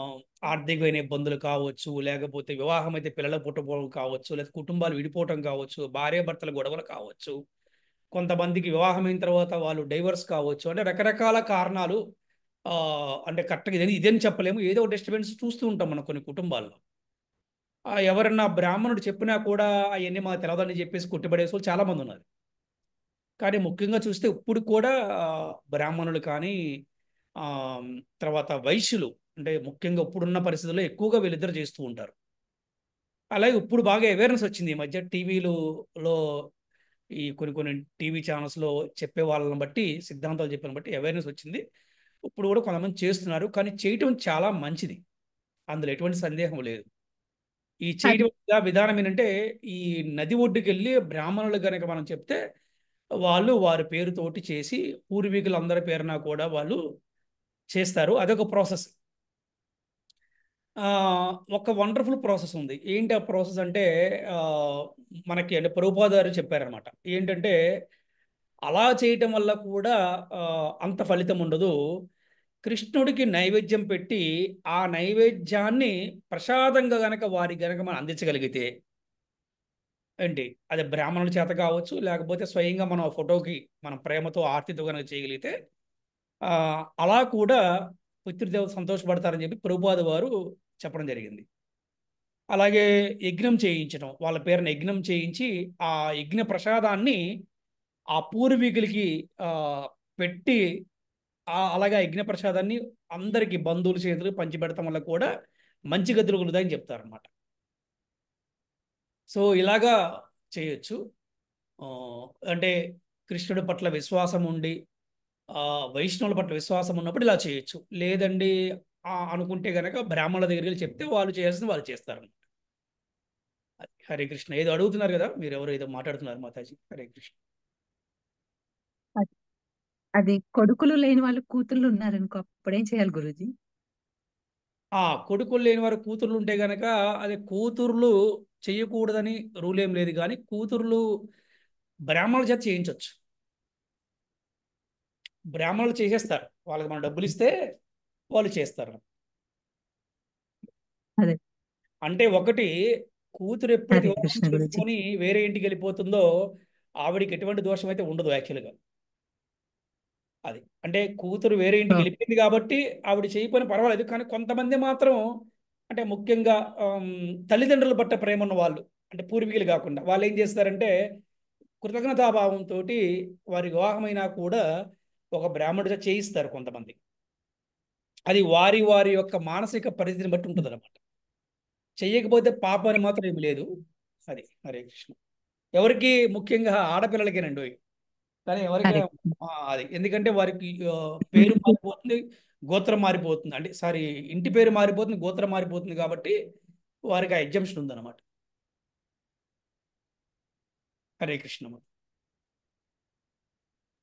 ఆర్థికమైన ఇబ్బందులు కావచ్చు, లేకపోతే వివాహం అయితే పిల్లల పుట్టపోవడం కావచ్చు, లేదా కుటుంబాలు విడిపోవటం కావచ్చు, భార్యాభర్తల గొడవలు కావచ్చు, కొంతమందికి వివాహం అయిన తర్వాత వాళ్ళు డైవర్స్ కావచ్చు. అంటే రకరకాల కారణాలు. ఆ, అంటే కరెక్ట్గా ఇదేని చెప్పలేము. ఏదో డిస్టర్బెన్స్ చూస్తూ ఉంటాం మనం కొన్ని కుటుంబాల్లో. ఎవరన్నా బ్రాహ్మణుడు చెప్పినా కూడా అవన్నీ మాకు తెలవదని చెప్పేసి కొట్టిపడేసి వాళ్ళు చాలా మంది ఉన్నారు. కానీ ముఖ్యంగా చూస్తే ఇప్పుడు కూడా బ్రాహ్మణులు కానీ ఆ, తర్వాత వైశ్యులు అంటే ముఖ్యంగా ఇప్పుడున్న పరిస్థితుల్లో ఎక్కువగా వీళ్ళిద్దరు చేస్తూ ఉంటారు. అలాగే ఇప్పుడు బాగా అవేర్నెస్ వచ్చింది ఈ మధ్య టీవీలలో. ఈ కొన్ని టీవీ ఛానల్స్లో చెప్పే వాళ్ళని బట్టి, సిద్ధాంతాలు చెప్పిన బట్టి అవేర్నెస్ వచ్చింది. ఇప్పుడు కూడా కొంతమంది చేస్తున్నారు. కానీ చేయటం చాలా మంచిది, అందులో ఎటువంటి సందేహం లేదు. ఈ అది చేయడం విధానం ఏంటంటే ఈ నది ఒడ్డుకి వెళ్ళి బ్రాహ్మణులు కనుక మనం చెప్తే వాళ్ళు వారి పేరుతోటి చేసి పూర్వీకులందరి పేరున కూడా వాళ్ళు చేస్తారు. అదొక ప్రాసెస్. ఆ, ఒక వండర్ఫుల్ ప్రాసెస్ ఉంది. ఏంటి ఆ ప్రాసెస్ అంటే ఆ, మనకి అంటే ప్రభుపాద గారు చెప్పారనమాట. ఏంటంటే అలా చేయటం వల్ల కూడా ఆ, అంత ఫలితం ఉండదు. కృష్ణుడికి నైవేద్యం పెట్టి ఆ నైవేద్యాన్ని ప్రసాదంగా గనక గనక మనం అందించగలిగితే ఏంటి అది బ్రాహ్మణుల చేత కావచ్చు, లేకపోతే స్వయంగా మనం ఆ ఫోటోకి మనం ప్రేమతో ఆర్తితో కనుక చేయగలిగితే ఆ, అలా కూడా పితృదేవత సంతోషపడతారని చెప్పి ప్రభుపాద వారు చెప్పడం జరిగింది. అలాగే యజ్ఞం చేయించడం, వాళ్ళ పేరున యజ్ఞం చేయించి ఆ యజ్ఞ ప్రసాదాన్ని ఆ పూర్వీకులకి ఆ, పెట్టి అలాగే ఆ యజ్ఞ ప్రసాదాన్ని అందరికి బంధువుల చేతులు పంచిపెడతాం వల్ల కూడా మంచి గతులు కలుగుతాయని చెప్తారనమాట. సో ఇలాగా చేయొచ్చు. ఆ, అంటే కృష్ణుడి పట్ల విశ్వాసం ఉండి ఆ, వైష్ణవుల పట్ల విశ్వాసం ఉన్నప్పుడు ఇలా చేయొచ్చు. లేదండి అనుకుంటే గనక బ్రాహ్మణుల దగ్గరికి వెళ్ళి చెప్తే వాళ్ళు చేయాల్సింది వాళ్ళు చేస్తారు. హరే కృష్ణ. ఏదో అడుగుతున్నారు కదా మీరు, ఎవరు ఏదో మాట్లాడుతున్నారు మాతాజీ. హరే కృష్ణ. అది అది కొడుకులు లేని వాళ్ళు కూతుళ్ళు ఉన్నారనుకో అప్పుడేం చేయాలి గురూజీ? కొడుకులు లేని వారు కూతుర్లు ఉంటే గనక అదే కూతుర్లు చేయకూడదని రూల్ ఏం లేదు. కానీ కూతుర్లు బ్రాహ్మణుల చేత చేయించవచ్చు. బ్రాహ్మణులు చేసేస్తారు, వాళ్ళకి మనం డబ్బులు ఇస్తే వాళ్ళు చేస్తారు. అదే. అంటే ఒకటి, కూతురు ఎప్పుడైతే హరే వివాహం కృష్ణ గురూజీ. చేసుకొని వేరే ఇంటికి వెళ్ళిపోతుందో ఆవిడికి ఎటువంటి దోషం అయితే ఉండదు యాక్చువల్గా. అది అంటే కూతురు వేరే ఇంటికి ఓ, వెళ్ళిపోయింది కాబట్టి ఆవిడ చేయకపోయినా పర్వాలేదు. కానీ కొంతమంది మాత్రం అంటే ముఖ్యంగా తల్లిదండ్రుల పట్ల ప్రేమ ఉన్న వాళ్ళు, అంటే పూర్వీకులు కాకుండా వాళ్ళు ఏం చేస్తారంటే కృతజ్ఞతాభావంతో వారి వివాహమైనా కూడా ఒక బ్రాహ్మణుడిగా చేయిస్తారు కొంతమంది. అది వారి వారి యొక్క మానసిక పరిస్థితిని బట్టి ఉంటుంది అనమాట. చెయ్యకపోతే పాప అని మాత్రం ఏమి లేదు. అది హరే కృష్ణ. ఎవరికి ముఖ్యంగా ఆడపిల్లలకేనండి. కానీ ఎవరికి హరే అది ఎందుకంటే వారికి పేరు మారిపోతుంది, గోత్రం మారిపోతుంది. అంటే సారీ, ఇంటి పేరు మారిపోతుంది, గోత్రం మారిపోతుంది కాబట్టి వారికి ఆ ఎగ్జంప్షన్ ఉందన్నమాట. హరే కృష్ణ.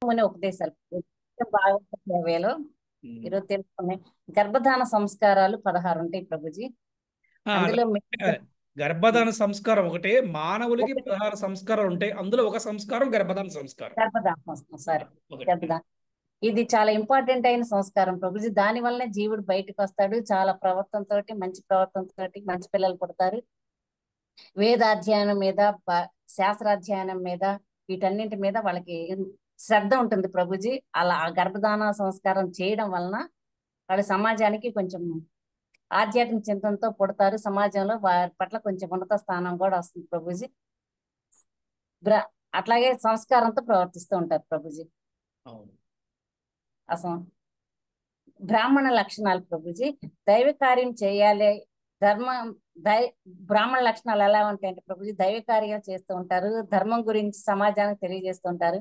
అనే ఉపదేశాలు భాగవత సేవలో ఉమ్. ఈరోజు తెలుసుకున్నాయి. గర్భధాన సంస్కారాలు 16 ఉంటాయి ప్రభుజీ. ఆ, అందులో ఆ, గర్భధాన సంస్కారం ఒకటే. మానవులకి 16 సంస్కారాలు ఉంటాయి. అందులో ఒక సంస్కారం గర్భధాన సంస్కారం. గర్భధాన సంస్కారం సారీ ఒకటి. గర్భధాన ఇది చాలా ఇంపార్టెంట్ అయిన సంస్కారం ప్రభుజీ. దాని వల్లనే జీవుడు బయటకు వస్తాడు. చాలా ప్రవర్తనతోటి, మంచి ప్రవర్తనతోటి మంచి పిల్లలు పుడతారు. వేదాధ్యయనం మీద, శాస్త్రాధ్యయనం మీద, వీటన్నింటి మీద వాళ్ళకి శ్రద్ధ ఉంటుంది ప్రభుజీ. అలా ఆ గర్భధాన సంస్కారం చేయడం వలన వాళ్ళ సమాజానికి కొంచెం ఆధ్యాత్మిక చింతనతో పుడతారు. సమాజంలో వారి పట్ల కొంచెం ఉన్నత స్థానం కూడా వస్తుంది ప్రభుజీ. అట్లాగే సంస్కారంతో ప్రవర్తిస్తూ ఉంటారు ప్రభుజీ. అవును. అసలు బ్రాహ్మణ లక్షణాలు ప్రభుజీ, దైవ కార్యం చేయాలి, ధర్మం దై బ్రాహ్మణ లక్షణాలు ఎలా ఉంటాయంటే ప్రభుజీ, దైవ కార్యాలు చేస్తూ ఉంటారు, ధర్మం గురించి సమాజానికి తెలియజేస్తూ ఉంటారు,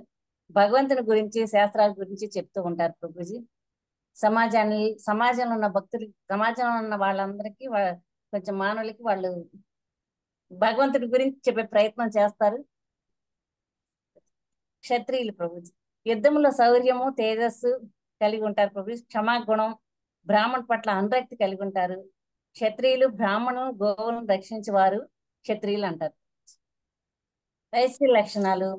భగవంతుని గురించి శాస్త్రాల గురించి చెప్తూ ఉంటారు ప్రభుజీ. సమాజంలో ఉన్న భక్తులు, సమాజంలో ఉన్న వాళ్ళందరికీ కొంచెం మానవులకి వాళ్ళు భగవంతుడి గురించి చెప్పే ప్రయత్నం చేస్తారు. క్షత్రియులు ప్రభుజీ, యుద్ధంలో శౌర్యము తేజస్సు కలిగి ఉంటారు ప్రభుజీ. క్షమాగుణం, బ్రాహ్మణ పట్ల అనురక్తి కలిగి ఉంటారు. క్షత్రియులు బ్రాహ్మణులు గోవులను రక్షించేవారు క్షత్రియులు అంటారు. వైశ్య లక్షణాలు,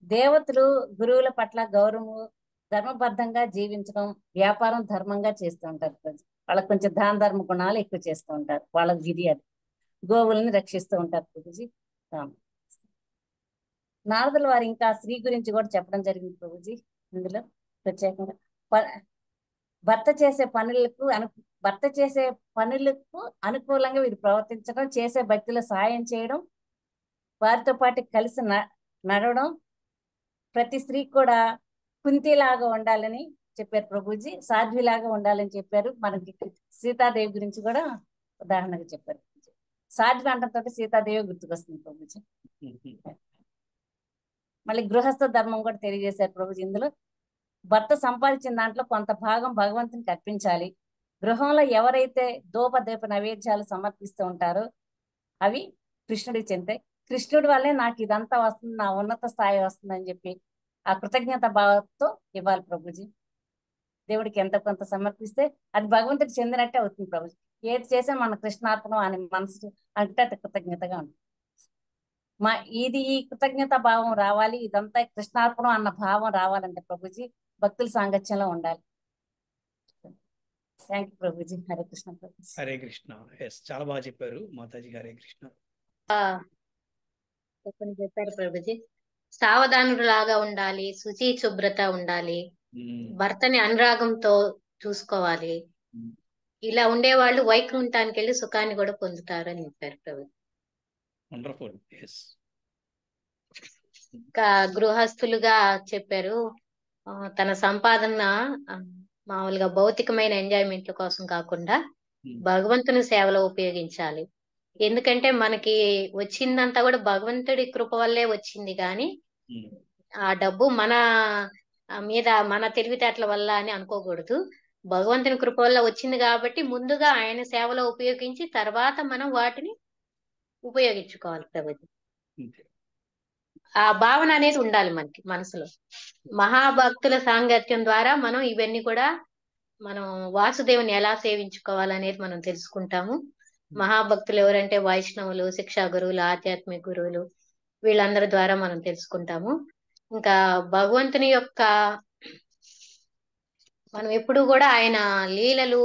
దేవతలు గురువుల పట్ల గౌరవము, ధర్మబద్ధంగా జీవించడం, వ్యాపారం ధర్మంగా చేస్తూ ఉంటారు ప్రభుజీ. వాళ్ళకి కొంచెం దాన ధర్మ గుణాలు ఎక్కువ చేస్తూ ఉంటారు, వాళ్ళ విధి అది. గోవుల్ని రక్షిస్తూ ఉంటారు ప్రభుజీ. నారదుల వారు ఇంకా స్త్రీ గురించి కూడా చెప్పడం జరిగింది ప్రభుజీ. ఇందులో ప్రత్యేకంగా భర్త చేసే పనులకు అనుకూలంగా వీరు ప్రవర్తించడం, చేసే భక్తుల సహాయం చేయడం, వారితో పాటు కలిసి నడవడం, ప్రతి స్త్రీ కూడా కుంతిలాగా ఉండాలని చెప్పారు ప్రభుజీ, సాధ్విలాగా ఉండాలని చెప్పారు. మనకి సీతాదేవి గురించి కూడా ఉదాహరణగా చెప్పారు. సాధ్వి అంటంతో సీతాదేవి గుర్తుకొస్తుంది ప్రభుజీ. మళ్ళీ గృహస్థ ధర్మం కూడా తెలియజేశారు ప్రభుజీ. ఇందులో భర్త సంపాదించిన దాంట్లో కొంత భాగం భగవంతునికి అర్పించాలి. గృహంలో ఎవరైతే దీప నైవేద్యాలు సమర్పిస్తూ ఉంటారో అవి కృష్ణుడికి చెందాయి. కృష్ణుడి వల్లే నాకు ఇదంతా వస్తుంది, నా ఉన్నత స్థాయి వస్తుందని చెప్పి ఆ కృతజ్ఞత భావంతో ఇవ్వాలి ప్రభుజీ. దేవుడికి ఎంత కొంత సమర్పిస్తే అది భగవంతుడికి చెందినట్టే అవుతుంది ప్రభుజీ. ఏది చేసే మన కృష్ణార్పణం అని మనసు అంటే అది కృతజ్ఞతగా ఉంటుంది. ఈ కృతజ్ఞత భావం రావాలి, ఇదంతా కృష్ణార్పణం అన్న భావం రావాలంటే ప్రభుజీ భక్తుల సాంగత్యంలో ఉండాలి. Thank you Prabhuji. Hare Krishna Prabhuji. Hare Krishna. Yes, చాలా బాగా చెప్పారు మాతాజీ. హరే కృష్ణ. కొన్ని చెప్పారు ప్రభుజీ. సావధానులాగా ఉండాలి, శుచి శుభ్రత ఉండాలి, భర్తని అనురాగంతో చూసుకోవాలి. ఇలా ఉండేవాళ్ళు వైకుంఠానికి వెళ్ళి సుఖాన్ని కూడా పొందుతారు అని చెప్పారు ప్రభు. వండర్ఫుల్. ఎస్. ఇంకా గృహస్థులుగా చెప్పారు, తన సంపాదన మామూలుగా భౌతికమైన ఎంజాయ్మెంట్ల కోసం కాకుండా భగవంతుని సేవలో ఉపయోగించాలి. ఎందుకంటే మనకి వచ్చిందంతా కూడా భగవంతుడి కృప వల్లే వచ్చింది, కానీ ఆ డబ్బు మన మీద మన తెలివితేటల వల్ల అని అనుకోకూడదు. భగవంతుని కృప వల్ల వచ్చింది కాబట్టి ముందుగా ఆయన సేవలో ఉపయోగించి తర్వాత మనం వాటిని ఉపయోగించుకోవాలి ప్రభుజీ. ఆ భావన అనేది ఉండాలి మనకి మనసులో. మహాభక్తుల సాంగత్యం ద్వారా మనం ఇవన్నీ కూడా మనం వాసుదేవుని ఎలా సేవించుకోవాలనేది మనం తెలుసుకుంటాము. మహాభక్తులు ఎవరంటే వైష్ణవులు, శిక్షా గురువులు, ఆధ్యాత్మిక గురువులు, వీళ్ళందరి ద్వారా మనం తెలుసుకుంటాము. ఇంకా భగవంతుని యొక్క మనం ఎప్పుడు కూడా ఆయన లీలలు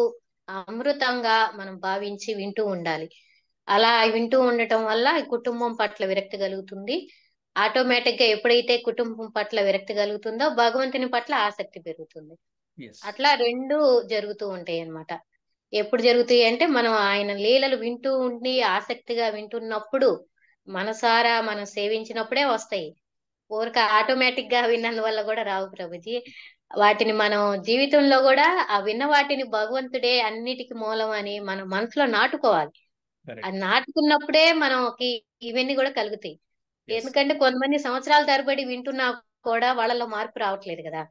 అమృతంగా మనం భావించి వింటూ ఉండాలి. అలా వింటూ ఉండటం వల్ల కుటుంబం పట్ల విరక్తి కలుగుతుంది. ఆటోమేటిక్ గా ఎప్పుడైతే కుటుంబం పట్ల విరక్తి కలుగుతుందో భగవంతుని పట్ల ఆసక్తి పెరుగుతుంది. అట్లా రెండు జరుగుతూ ఉంటాయి అన్నమాట. ఎప్పుడు జరుగుతాయి అంటే మనం ఆయన లీలలు వింటూ ఉండి ఆసక్తిగా వింటున్నప్పుడు, మనసారా మనం సేవించినప్పుడే వస్తాయి. ఊరిక ఆటోమేటిక్ గా విన్నందువల్ల కూడా రావు ప్రభుజీ. వాటిని మనం జీవితంలో కూడా ఆ విన్న వాటిని భగవంతుడే అన్నిటికీ మూలం అని మనం మనసులో నాటుకోవాలి. అది నాటుకున్నప్పుడే మనకి ఇవన్నీ కూడా కలుగుతాయి. ఎందుకంటే కొంతమంది సంవత్సరాల తరబడి వింటున్నా కూడా వాళ్ళలో మార్పు రావట్లేదు కదా.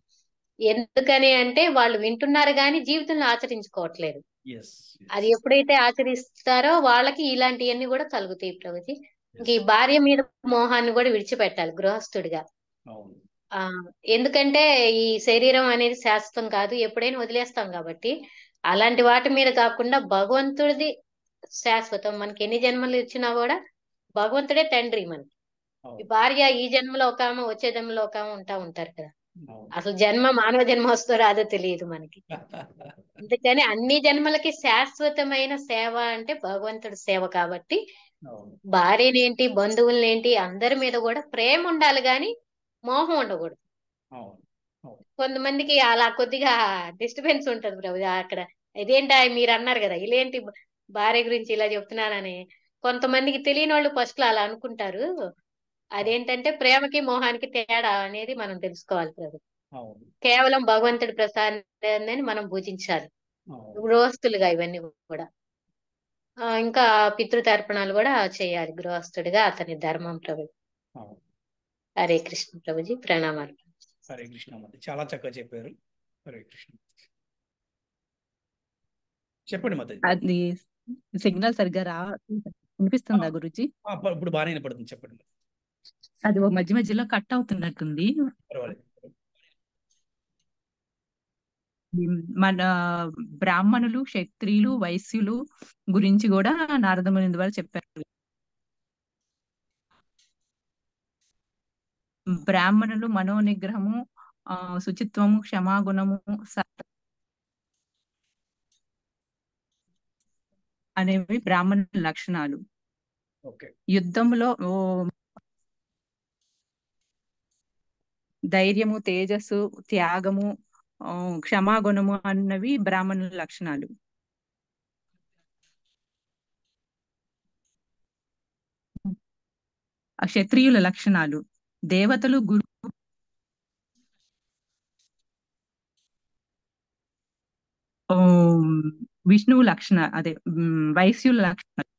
ఎందుకని అంటే వాళ్ళు వింటున్నారు కానీ జీవితంలో ఆచరించుకోవట్లేదు. అది ఎప్పుడైతే ఆచరిస్తారో వాళ్ళకి ఇలాంటివన్నీ కూడా కలుగుతాయి ప్రభుజీ. ఇంక ఈ భార్య మీద మోహాన్ని కూడా విడిచిపెట్టాలి గృహస్థుడిగా. ఎందుకంటే ఈ శరీరం అనేది శాశ్వతం కాదు, ఎప్పుడైనా వదిలేస్తాం కాబట్టి అలాంటి వాటి మీద కాకుండా భగవంతుడిది శాశ్వతం. మనకి ఎన్ని జన్మలు ఇచ్చినా కూడా భగవంతుడే తండ్రి మనకి. ఈ భార్య ఈ జన్మలో ఒక ఆమె, వచ్చే జన్మలో ఒక ఆమె ఉంటారు కదా. అసలు జన్మ మానవ జన్మ వస్తుందో రాదో తెలియదు మనకి. అందుకని అన్ని జన్మలకి శాశ్వతమైన సేవ అంటే భగవంతుడి సేవ కాబట్టి భార్యనేంటి, బంధువులనేంటి, అందరి మీద కూడా ప్రేమ ఉండాలి గాని మోహం ఉండకూడదు. కొంతమందికి అలా కొద్దిగా డిస్టర్బెన్స్ ఉంటది ప్రభు అక్కడ. ఇదేంటా మీరు అన్నారు కదా ఇలాంటి భార్య గురించి ఇలా చెప్తున్నానని కొంతమందికి తెలియని వాళ్ళు ఫస్ట్ లో అలా అనుకుంటారు. అదేంటంటే ప్రేమకి మోహానికి తేడా అనేది మనం తెలుసుకోవాలి ప్రభు. అవును కేవలం భగవంతుడి ప్రసాదాన్ని మనం పూజించాలి, అవును గృహస్థులుగా ఇవన్నీ కూడా. ఇంకా పితృతర్పణాలు కూడా చేయాలి గృహస్థుడిగా, అతని ధర్మం ప్రభు. అవును. హరే కృష్ణ ప్రభుజీ, ప్రణామాలు. హరే కృష్ణ మధ్య చాలా చక్కగా చెప్పారు. హరే కృష్ణ. చెప్పండి మధ్య. అది సిగ్నల్ సరిగ్గా వినిపిస్తుందా గురుజీ? ఇప్పుడు బాగానే వినపడుతుంది, చెప్పండి. అది ఓ మధ్య మధ్యలో కట్ అవుతున్నట్టుంది. పర్వాలేదు. మన బ్రాహ్మణులు, క్షత్రియులు, వైశ్యులు గురించి కూడా నారద ముని ద్వారా చెప్పారు. బ్రాహ్మణులు మనోనిగ్రహము, శుచిత్వము, క్షమాగుణము అనేవి బ్రాహ్మణుల లక్షణాలు. ఓకే. యుద్ధంలో ధైర్యము, తేజస్సు, త్యాగము, క్షమాగుణము అన్నవి బ్రాహ్మణుల లక్షణాలు. క్షత్రియుల లక్షణాలు దేవతలు, గురు, విష్ణువు లక్షణ, అదే వైశ్యుల లక్షణాలు.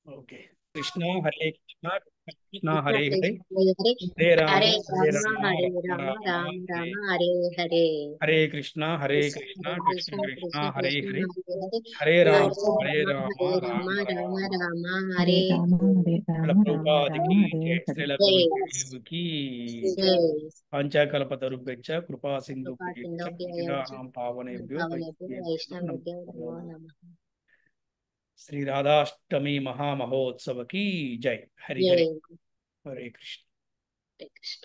ఓకే. కృష్ణ హరే కృష్ణ కృష్ణ హరే హరే, హరే హరే రామ హరే హరే రామ రామ హరే రామ రామ రామ రామ హరే రామ హరే హరే. హరే కృష్ణ హరే కృష్ణ కృష్ణ కృష్ణ హరే హరే, హరే హరే రామ హరే రామ రామ హరే రామ రామ రామ. రామ రామ హరే శ్రీల ప్రభుపాదికి జై, శ్రీల జై గురుదేవుకి జై. జై. పంచాకల్పతరుభ్యశ్చ కృపా సింధుభ్యశ్చ కృపాసింధుభ్యో పతితానాం పావనేభ్యో పావనేభ్యో వైష్ణవేభ్యో వైష్ణవేభ్యో నమో నమో నమః. నమః. శ్రీ రాధాష్టమి మహామహోత్సవ की जय. हरि జై हरि, हरे कृष्ण. హరే కృష్ణ.